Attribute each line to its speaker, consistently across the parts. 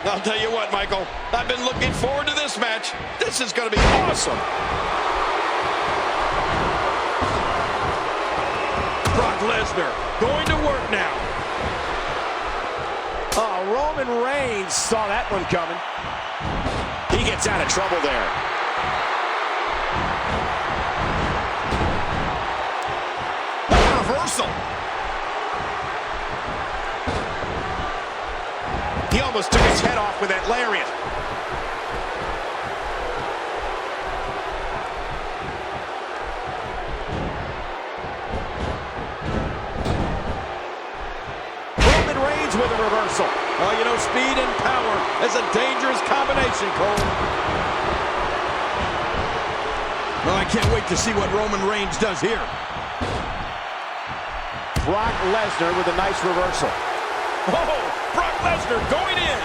Speaker 1: I'll tell you what, Michael, I've been looking forward to this match. This is going to be awesome. Brock Lesnar going to work now.
Speaker 2: Oh, Roman Reigns saw that one coming. He gets out of trouble there.
Speaker 1: Reversal.
Speaker 2: He almost took his head off with that lariat. Roman Reigns with a reversal.
Speaker 1: Well, you know, speed and power is a dangerous combination, Cole. Well, I can't wait to see what Roman Reigns does here.
Speaker 2: Brock Lesnar with a nice reversal.
Speaker 1: Oh, Brock Lesnar going in.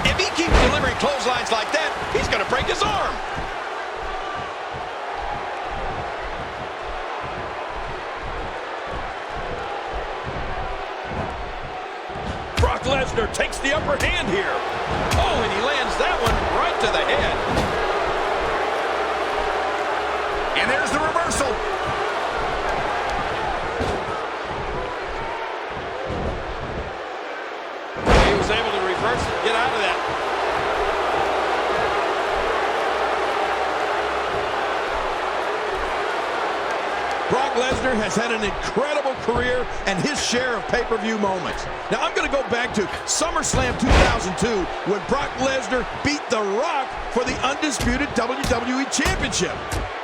Speaker 1: If he keeps delivering clotheslines like that, he's going to break his arm. Brock Lesnar takes the upper hand here. Oh, and he lands that one right to the head.
Speaker 2: And there's the reversal.
Speaker 1: He was able to reverse it, get out of that. Brock Lesnar has had an incredible career and his share of pay-per-view moments. Now, I'm going to go back to SummerSlam 2002 when Brock Lesnar beat The Rock for the undisputed WWE Championship.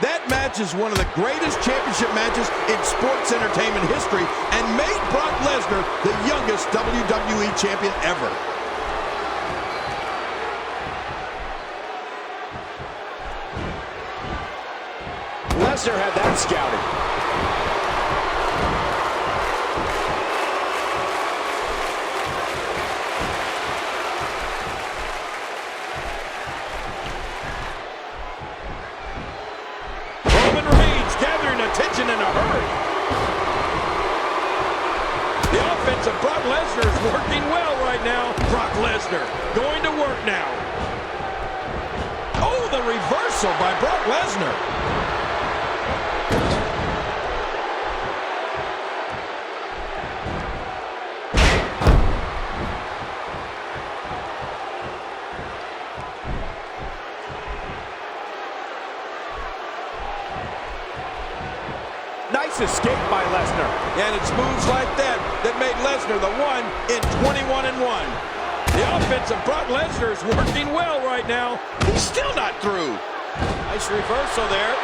Speaker 1: That match is one of the greatest championship matches in sports entertainment history and made Brock Lesnar the youngest WWE champion ever.
Speaker 2: Lesnar had that scouted.
Speaker 1: Roman Reigns gathering attention in a hurry. The offense of Brock Lesnar is working well right now. Brock Lesnar going to work now. Oh, the reversal by Brock Lesnar.
Speaker 2: Nice escape by Lesnar.
Speaker 1: And it's moves like that that made Lesnar the one in 21-1. The offense of Brock Lesnar is working well right now. He's still not through. Nice reversal there.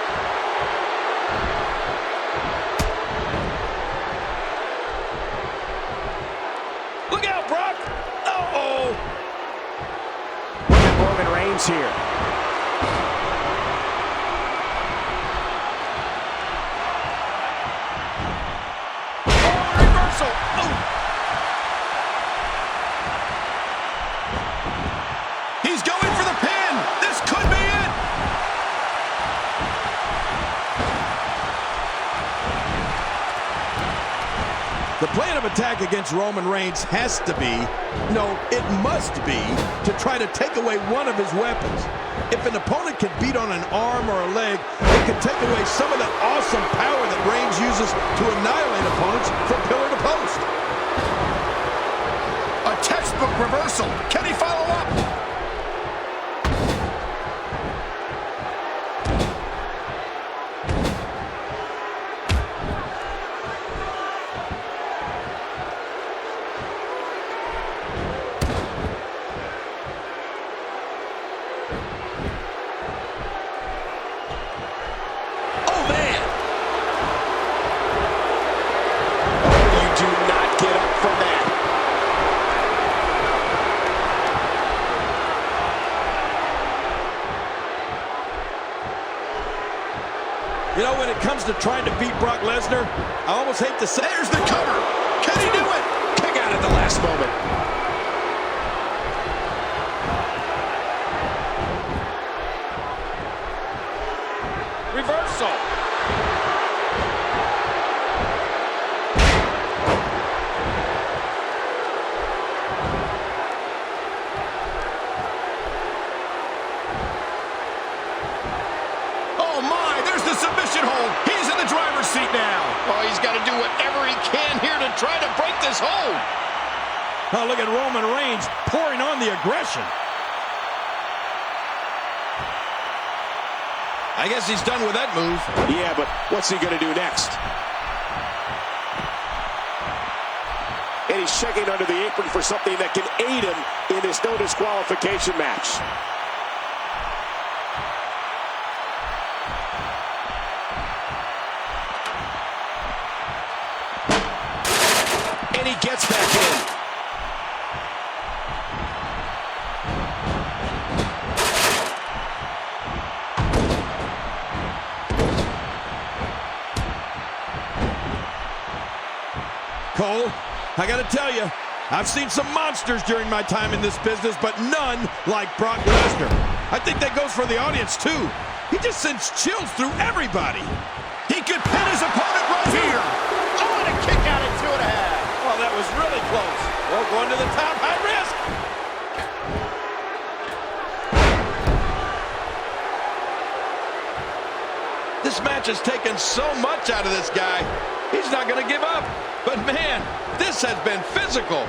Speaker 1: Look out, Brock. Uh-oh.
Speaker 2: Look at Roman Reigns here.
Speaker 1: He's going for the pin. This could be it. The plan of attack against Roman Reigns has to be, no, it must be, to try to take away one of his weapons. If an opponent can beat on an arm or a leg, it can take away some of that awesome power that Reigns uses to annihilate opponents from pillar to post. A textbook reversal. Can he follow up? You know, when it comes to trying to beat Brock Lesnar, I almost hate to say, there's the cover. Can he do it?
Speaker 2: Kick out at the last moment.
Speaker 1: Reversal.
Speaker 2: can here to try to break this hold.
Speaker 1: Oh, look at Roman Reigns pouring on the aggression. I guess he's done with that move.
Speaker 2: Yeah, but what's he going to do next? And he's checking under the apron for something that can aid him in this no disqualification match. And he gets back in.
Speaker 1: Cole, I gotta tell you, I've seen some monsters during my time in this business, but none like Brock Lesnar. I think that goes for the audience, too. He just sends chills through everybody. He could pin his opponent right here.
Speaker 2: Oh, and a kick out at 2.5.
Speaker 1: Oh, that was really close. Well, going to the top, high risk. This match has taken so much out of this guy. He's not going to give up. But, man, this has been physical.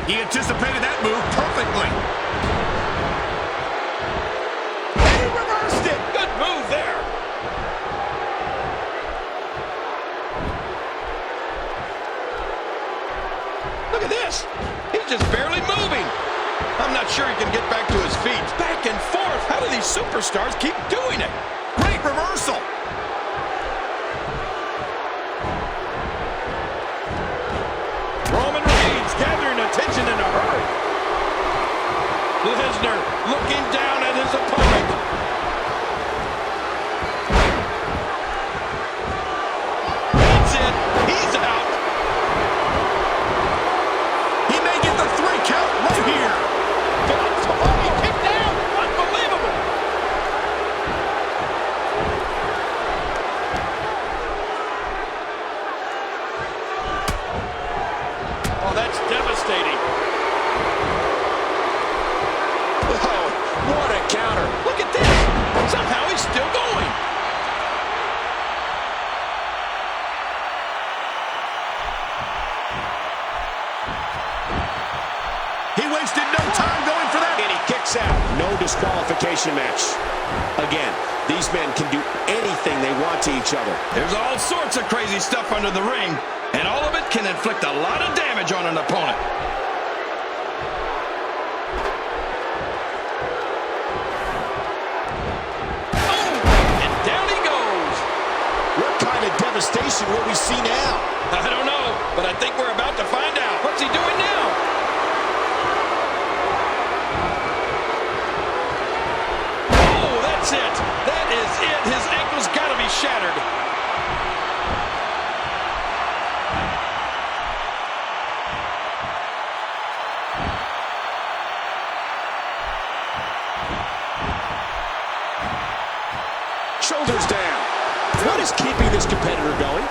Speaker 2: He anticipated that move perfectly.
Speaker 1: He reversed it. Good move there. Look at this. He's just barely moving. I'm not sure he can get back to his feet. Back and forth. How do these superstars keep doing it? Great reversal. Roman Reigns gathering attention in a hurry. Lesnar looking down at his opponent. That's it. He's out.
Speaker 2: He may get the 3 count right here.
Speaker 1: Oh, he kicked out. Unbelievable. Oh, that's devastating.
Speaker 2: Oh, what a counter.
Speaker 1: Look at this. Somehow he's still going.
Speaker 2: He wasted no time going for that. And he kicks out. No disqualification match. Again, these men can do anything they want to each other.
Speaker 1: There's all sorts of crazy stuff under the ring, and all of it can inflict a lot of damage on an opponent. Oh, and down he goes.
Speaker 2: What kind of devastation will we see now?
Speaker 1: I don't know, but I think we're about to find out. What's he doing now? Oh, that's it. That is it. His ankle's got to be shattered.
Speaker 2: Shoulders down. What is keeping this competitor going?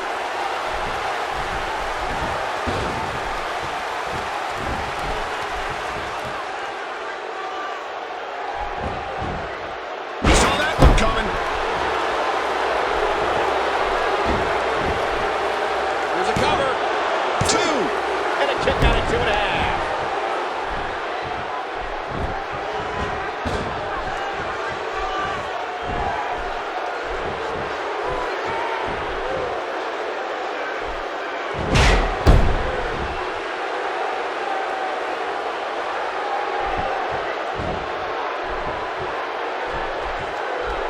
Speaker 2: He saw that one coming.
Speaker 1: Here's a cover.
Speaker 2: 2.
Speaker 1: And a kick out at 2.5.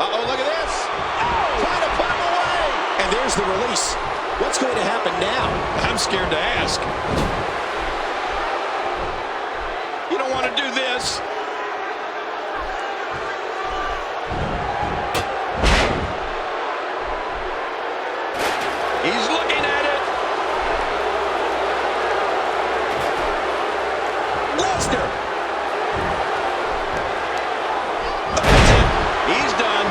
Speaker 1: Uh-oh, look at this. Oh! Trying to put him away.
Speaker 2: And there's the release. What's going to happen now?
Speaker 1: I'm scared to ask. You don't want to do this. He's looking at it.
Speaker 2: Lesnar.
Speaker 1: That's it. He's done.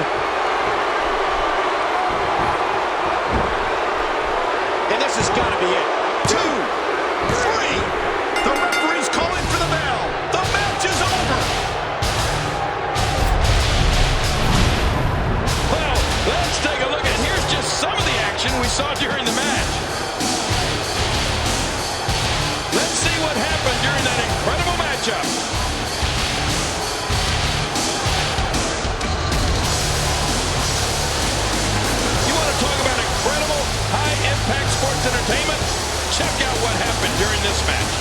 Speaker 2: And this has got to be it. 2, 3. The referee's calling for the bell. The match
Speaker 1: this match.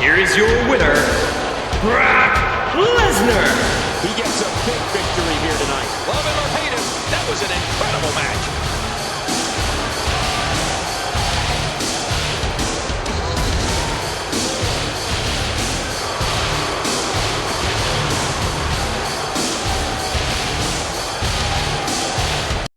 Speaker 3: Here is your winner, Brock Lesnar.
Speaker 2: He gets a big victory here tonight.
Speaker 1: Love him or hate him, that was an incredible match.